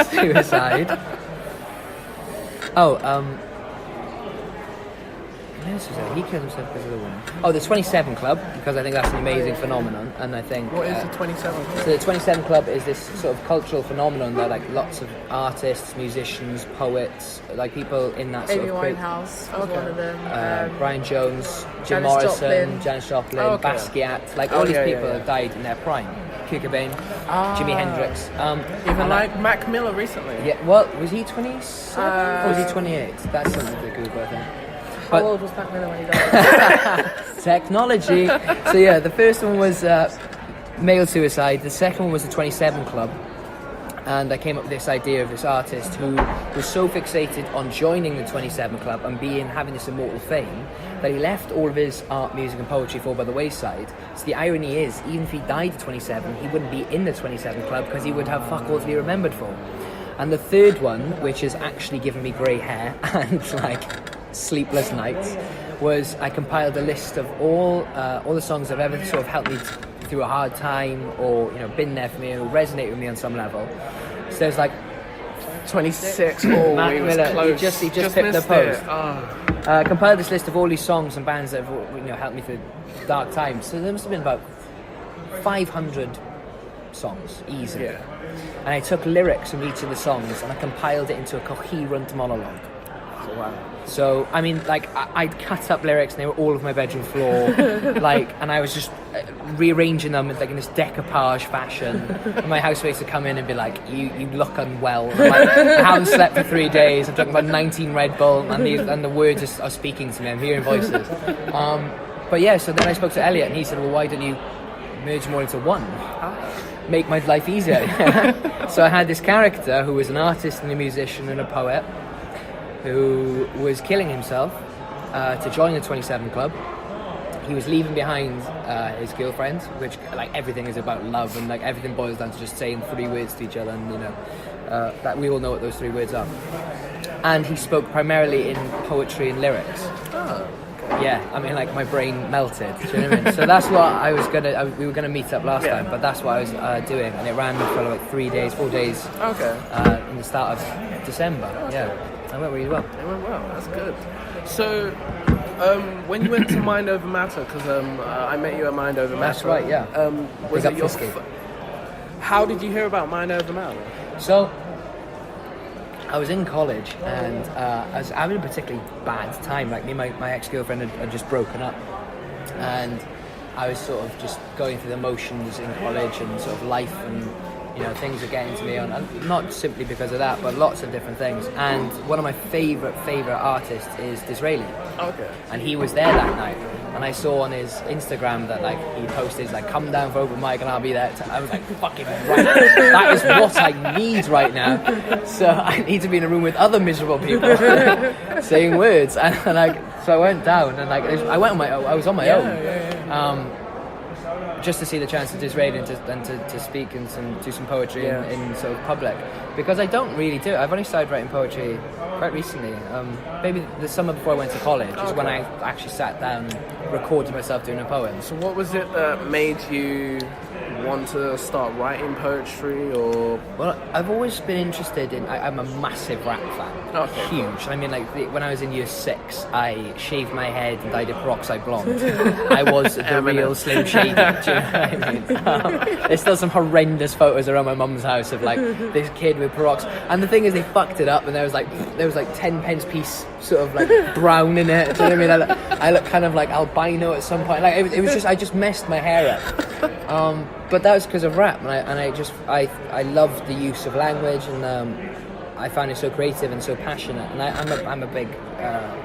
Suicide. Oh, he killed himself because of the woman. Oh, the 27 Club, because I think that's an amazing phenomenon, and I think... What is the 27 Club? So the 27 Club is this sort of cultural phenomenon that, like, lots of artists, musicians, poets, like, people in that sort Amy of... Winehouse was one of them. Brian Jones, Jim Janis Morrison, Janis Joplin, Basquiat, like, all these people have died in their prime. Kurt Cobain, Jimi Hendrix. Even like Mac Miller recently. Yeah, well, was he 27 or was he 28? That's something to Google, I think. How old was Mac Miller when he died? Technology. So yeah, the first one was male suicide. The second one was the 27 Club. And I came up with this idea of this artist who was so fixated on joining the 27 Club and having this immortal fame that he left all of his art, music and poetry fall by the wayside. So the irony is, even if he died at 27, he wouldn't be in the 27 Club because he would have fuck all to be remembered for. And the third one, which has actually given me grey hair and like sleepless nights, was I compiled a list of all the songs that have ever sort of helped me through a hard time, or been there for me, or resonate with me on some level. So there's like 26. Oh, Mac he was Miller. close. He just picked the post. Oh. Compiled this list of all these songs and bands that have helped me through dark times. So there must have been about 500 songs easily. Yeah. And I took lyrics from each of the songs and I compiled it into a coherent monologue. Oh, wow. So, I mean, like, I'd cut up lyrics and they were all over my bedroom floor, like, and I was just rearranging them in this decoupage fashion. And my housemates would come in and be like, you look unwell. I'm like, I haven't slept for 3 days, I'm talking about 19 Red Bull, and the words are speaking to me, I'm hearing voices. But yeah, so then I spoke to Elliot and he said, well, why don't you merge them all into one? Make my life easier. So I had this character who was an artist and a musician and a poet, who was killing himself to join the 27 Club. He was leaving behind his girlfriend, which, like, everything is about love, and like everything boils down to just saying 3 words to each other, and that we all know what those 3 words are. And he spoke primarily in poetry and lyrics. Oh. Yeah, I mean, like, my brain melted. Do you know what I mean? So that's what I was we were gonna meet up last time, but that's what I was doing, and it ran for like 4 days. Okay. In the start of December. Okay. Yeah. It went really well. It went well, that's good. So, when you went to Mind Over Matter, because I met you at Mind Over Matter. That's right, yeah. Was it your... How did you hear about Mind Over Matter? So, I was in college, and I was having a particularly bad time. Like, me and my ex-girlfriend had just broken up. And I was sort of just going through the motions in college and sort of life, and things are getting to me, and not simply because of that, but lots of different things. And one of my favourite artists is Disraeli. Okay. And he was there that night, and I saw on his Instagram that, like, he posted, like, come down for open mic and I'll be there. I was like, fucking right, that is what I need right now. So I need to be in a room with other miserable people saying words, and so I went down, and I was on my own. Just to see the chance of Disraeli and to speak and do some poetry in sort of public, because I don't really do it. I've only started writing poetry quite recently, maybe the summer before I went to college is when I actually sat down and recorded myself doing a poem. So what was it that made you want to start writing poetry? Or well, I've always been interested in, I'm a massive rap fan. Okay, huge. I mean, like, when I was in year 6, I shaved my head and dyed it peroxide blonde. I was the real Slim Shady. Do you know what I mean? There's still some horrendous photos around my mum's house of, like, this kid with peroxide, and the thing is, they fucked it up, and there was like 10 pence piece sort of like brown in it. Do you know what I mean? I look kind of like albino at some point. Like, it was just, I just messed my hair up. But that was because of rap, and I love the use of language, and I find it so creative and so passionate. And I'm a big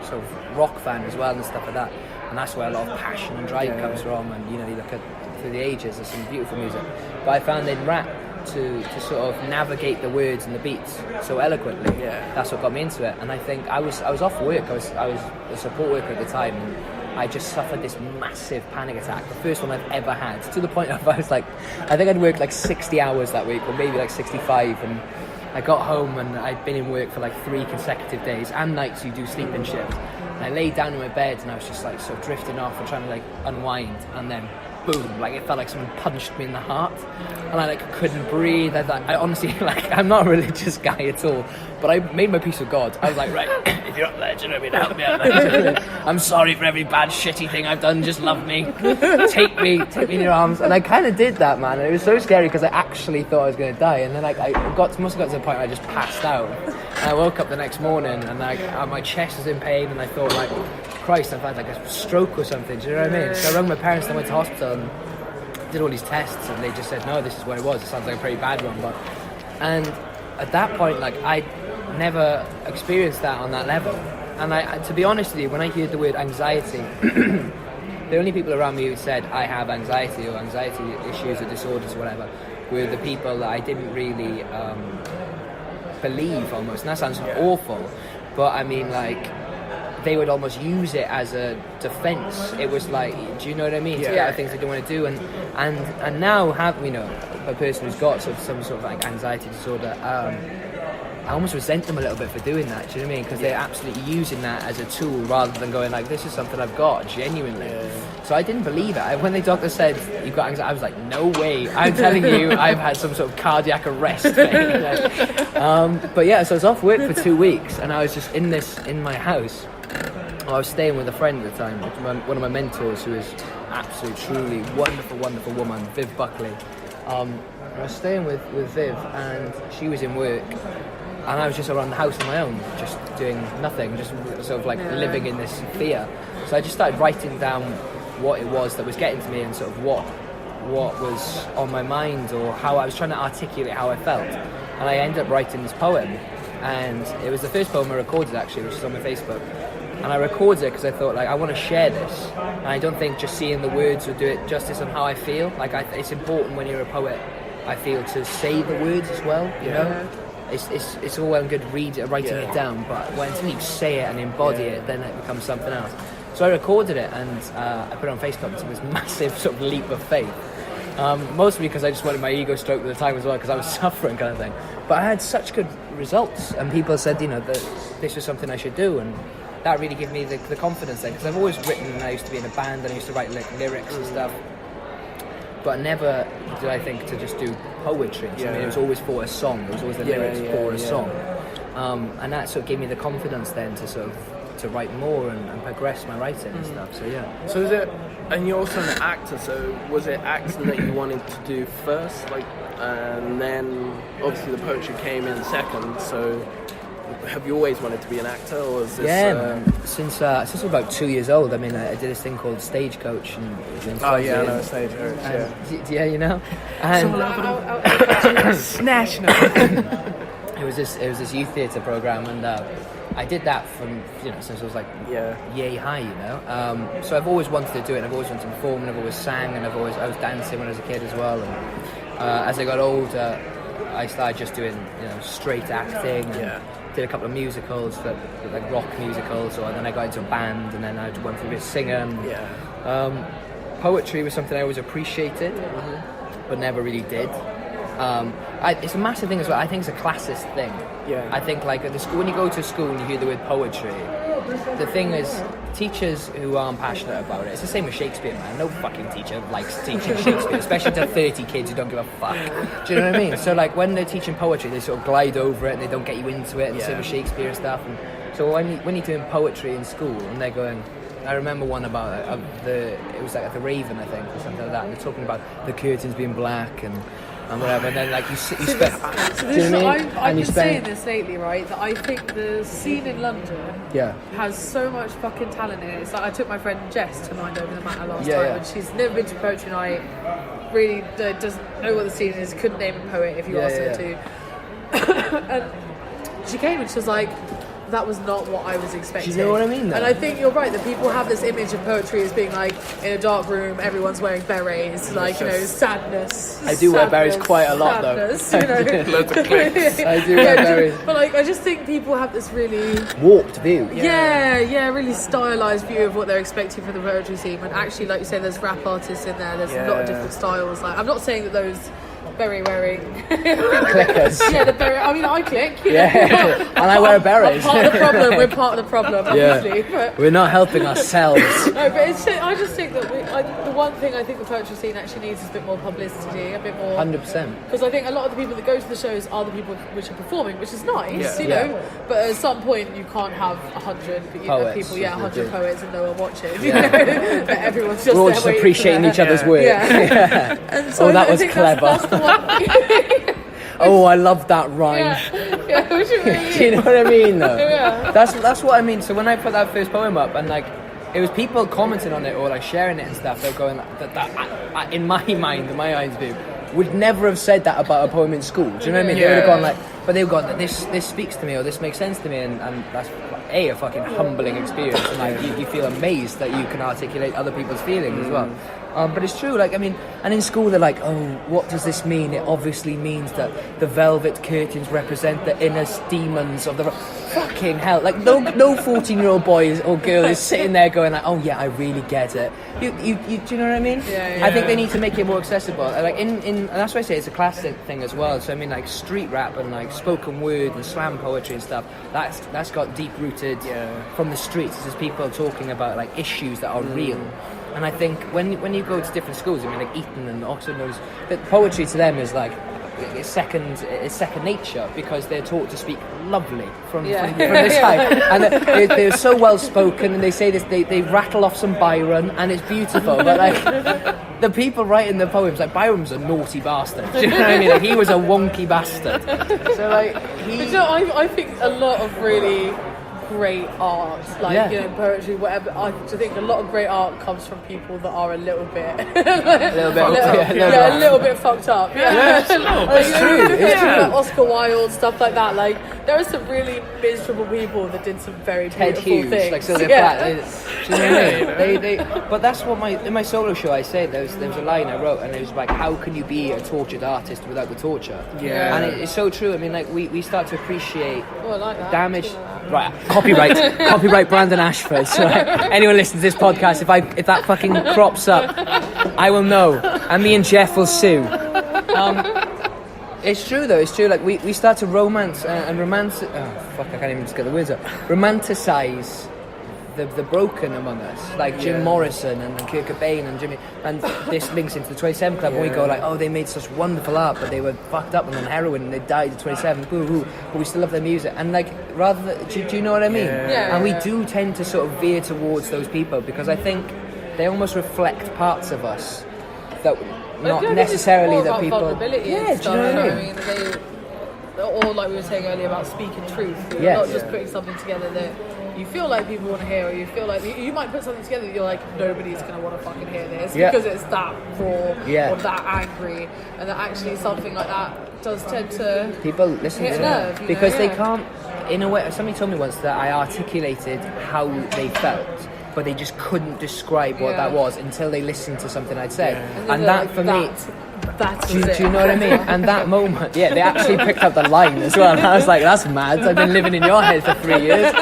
sort of rock fan as well and stuff like that. And that's where a lot of passion and drive comes from. And you look at through the ages, there's some beautiful music. But I found in rap to sort of navigate the words and the beats so eloquently. Yeah. That's what got me into it. And I think I was off work. I was a support worker at the time. And I just suffered this massive panic attack, the first one I've ever had, to the point of I was like, I think I'd worked like 60 hours that week, or maybe like 65, and I got home and I'd been in work for like 3 consecutive days, and nights you do sleeping shifts. And I laid down in my bed and I was just like sort of drifting off and trying to like unwind, and then boom, like it felt like someone punched me in the heart, and I like couldn't breathe. I honestly, like, I'm not a religious guy at all, but I made my peace with God. I was like, right, if you're up there, do you know what I mean? Help me out there. I'm sorry for every bad shitty thing I've done, just love me. Take me in your arms. And I kind of did that, man, and it was so scary because I actually thought I was going to die, and then like I must have got to the point where I just passed out, and I woke up the next morning and like my chest was in pain, and I thought like, Christ, I've had like a stroke or something, do you know what I mean? So I rang my parents and I went to hospital and did all these tests, and they just said, no, this is what it was. It sounds like a pretty bad one, and at that point, like, I never experienced that on that level. And I, to be honest with you, when I heard the word anxiety, the only people around me who said I have anxiety or anxiety issues or disorders or whatever were the people that I didn't really believe almost. And that sounds awful, but I mean, like, they would almost use it as a defense. It was like, do you know what I mean? Yeah. Things they don't want to do, and now have, you know, a person who's got some sort of like anxiety disorder, I almost resent them a little bit for doing that. Do you know what I mean? Because they're absolutely using that as a tool rather than going like, this is something I've got genuinely. Yeah. So I didn't believe it. When the doctor said you've got anxiety, I was like, no way. I'm telling you, I've had some sort of cardiac arrest. But yeah, so I was off work for 2 weeks, and I was just in my house. I was staying with a friend at the time, one of my mentors, who is absolutely, truly wonderful woman, Viv Buckley. I was staying with Viv, and she was in work, and I was just around the house on my own, just doing nothing, just sort of like living in this fear. So I just started writing down what it was that was getting to me, and sort of what was on my mind, or how I was trying to articulate how I felt. And I ended up writing this poem, and it was the first poem I recorded, actually, which is on my Facebook. And I recorded it because I thought, like, I want to share this, and I don't think just seeing the words would do it justice on how I feel. Like, it's important when you're a poet, I feel, to say the words as well. You know, it's all well and good writing it down, but when you say it and embody it, then it becomes something else. So I recorded it, and I put it on Facebook. It was this massive sort of leap of faith. Mostly because I just wanted my ego stroked at the time as well, because I was suffering, kind of thing. But I had such good results, and people said, you know, that this was something I should do, and that really gave me the confidence then, because I've always written, and I used to be in a band, and I used to write lyrics and stuff, but never did I think to just do poetry. I mean, it was always for a song. It was always the lyrics for a song, and that sort of gave me the confidence then to sort of to write more and progress my writing and stuff. So yeah. So is it? And you're also an actor. So was it acting that you wanted to do first, like, and then obviously the poetry came in second? So have you always wanted to be an actor, or is this? Since I was about 2 years old. I mean, I did this thing called Stagecoach, and I know Stagecoach. Yeah, you know. And Snatch now. it was this youth theatre program, and I did that from, you know, since I was like yay high, you know. So I've always wanted to do it, and I've always wanted to perform, and I've always sang, and I was dancing when I was a kid as well. And as I got older, I started just doing, you know, straight acting. And did a couple of musicals, like rock musicals, or then I got into a band, and then I went through a singer. And, poetry was something I always appreciated, but never really did. It's a massive thing as well. I think it's a classist thing. I think, like, at the school, when you go to school and you hear the word poetry, the thing is, teachers who aren't passionate about it, it's the same with Shakespeare, man. No fucking teacher likes teaching Shakespeare, especially to 30 kids who don't give a fuck. Do you know what I mean? So, like, when they're teaching poetry, they sort of glide over it and they don't get you into it, and same with Shakespeare and stuff. And so when you're doing poetry in school and they're going, I remember one about it was like at the Raven, I think, or something like that, and they're talking about the curtains being black and whatever, and then, like, you spend. I've been saying this lately, right? That I think the scene in London has so much fucking talent in it. It's like, I took my friend Jess to Mind Over the Matter last time, and she's never been to poetry night. Really doesn't know what the scene is. Couldn't name a poet if you asked her to. And she came and she was like, that was not what I was expecting. Do you know what I mean, though? And I think you're right, that people have this image of poetry as being like, in a dark room, everyone's wearing berets, like, you know, sadness. I do wear berets quite a lot, sadness, though. You know. Loads of clips. I do wear berets. But, like, I just think people have this really warped view. Really stylised view of what they're expecting from the poetry scene. And actually, like you say, there's rap artists in there, there's a lot of different styles. Like, I'm not saying that those beret wearing clickers. Yeah, the beret. I mean, I click. And I wear berets. Part of the problem. We're part of the problem, obviously. But we're not helping ourselves. No, but I just think that the one thing I think the poetry scene actually needs is a bit more publicity, a bit more. 100%. Because I think a lot of the people that go to the shows are the people which are performing, which is nice, you know. But at some point, you can't have 100 people, 100 poets, and no one watching. You know, but everyone's just. We're all just appreciating each other's work. And so that was clever. That's the one. Oh, I love that rhyme. What you mean? Do you know what I mean, though? Yeah. That's what I mean. So when I put that first poem up, and like, it was people commenting on it or like sharing it and stuff. They're going that in my mind, in my eyes view, would never have said that about a poem in school. Do you know what I mean? They would have gone like, but they would have gone, this speaks to me, or this makes sense to me, and that's a fucking humbling experience, and like you feel amazed that you can articulate other people's feelings as well. But it's true, like, I mean, and in school they're like, oh, what does this mean? It obviously means that the velvet curtains represent the inner demons of the... Fucking hell, like, no 14-year-old boy or girl is sitting there going like, oh yeah, I really get it. You do you know what I mean? Yeah. I think they need to make it more accessible. Like, and that's why I say it's a classic thing as well. So I mean, like, street rap and like spoken word and slam poetry and stuff, that's got deep rooted from the streets. There's people talking about like issues that are real. And I think when you go to different schools, I mean, like Eton and Oxford, that poetry to them is like it's second nature, because they're taught to speak lovely from this side, and they're so well spoken, and they say this, they rattle off some Byron, and it's beautiful. But like the people writing the poems, like Byron's a naughty bastard. Do you know what I mean? Like, he was a wonky bastard. So like But you know, I think a lot of really great art, like you know, poetry, whatever. I think a lot of great art comes from people that are a little bit fucked up. It's true. Like Oscar Wilde, stuff like that. Like, there are some really miserable people that did some very beautiful things. Like Sylvia Plath. Do you know what I mean? But that's what in my solo show I said. There was a line I wrote, and it was like, how can you be a tortured artist without the torture? And it's so true. I mean, like, we start to appreciate damage. Right, copyright Brandon Ashford. So anyone listening to this podcast, if that fucking crops up, I will know, and me and Jeff will sue. It's true though. It's true. Like we start to romance and romance. Oh fuck! I can't even just get the words out. Romanticize the broken among us, like Jim Morrison and Kurt Cobain and Jimmy, and this links into the 27 Club, and we go like, oh, they made such wonderful art, but they were fucked up and on heroin and they died at 27, boo-hoo, but we still love their music. And like, rather than, do you know what I mean? And we do tend to sort of veer towards those people, because I think they almost reflect parts of us that not necessarily that people. Vulnerability and stuff, do you know what I mean? Or like we were saying earlier about speaking truth, not just putting something together that you feel like people want to hear, or you feel like you might put something together that you're like, nobody's going to want to fucking hear this because it's that raw or that angry, and that actually something like that does tend to people listen to nerve, because they can't, in a way. Somebody told me once that I articulated how they felt, but they just couldn't describe what that was until they listened to something I'd said, and that like, for me. Do you know what I mean? And that moment, they actually picked up the line as well. And I was like, that's mad. I've been living in your head for 3 years.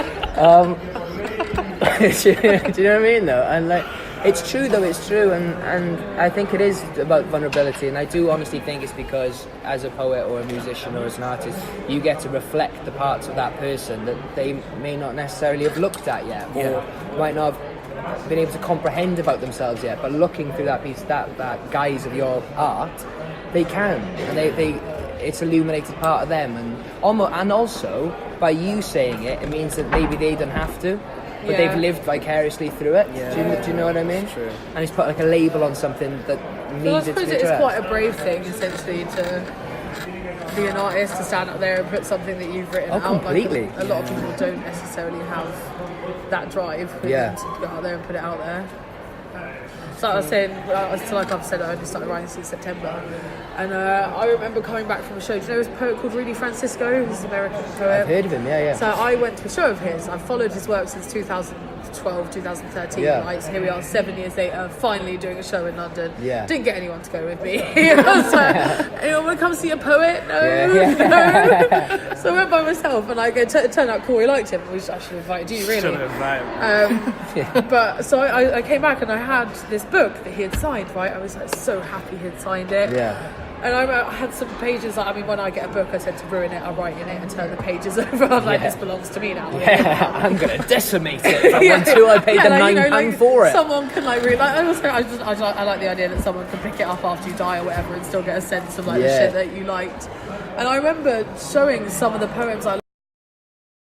Do you know what I mean, though? And like, it's true, though. It's true, and I think it is about vulnerability. And I do honestly think it's because, as a poet or a musician or as an artist, you get to reflect the parts of that person that they may not necessarily have looked at yet, or might not have been able to comprehend about themselves yet, but looking through that piece, that guise of your art, they can, and they it's illuminated part of them, and also by you saying it means that maybe they don't have to, but they've lived vicariously through it. Do you know what I mean? True. And it's put like a label on something that needs it to be addressed. It's quite a brave thing, essentially, to be an artist, to stand up there and put something that you've written out. Completely. Like, a lot of people don't necessarily have that drive to go out there and put it out there. So I was saying, like I've said, I only started writing since September, and I remember coming back from a show. Do you know this poet called Rudy Francisco? He's an American poet. I've heard of him, So I went to a show of his. I've followed his work since 2012, 2013. Like, so here we are, 7 years later, finally doing a show in London. Didn't get anyone to go with me. I was like, anyone want to come see a poet? No. So I went by myself, and it turned out cool. He liked him. I should have invited you, really. Should have invited. But so I came back, and I had this book that he had signed, right? I was like so happy he had signed it. And I had some pages that, I mean, when I get a book, I tend to ruin it. I write in it and turn the pages over. I'm like, this belongs to me now. Yeah, I'm going to decimate it. If I want to, I paid the £9 for it. Someone can like read. Like, I like the idea that someone can pick it up after you die or whatever and still get a sense of like the shit that you liked. And I remember showing some of the poems I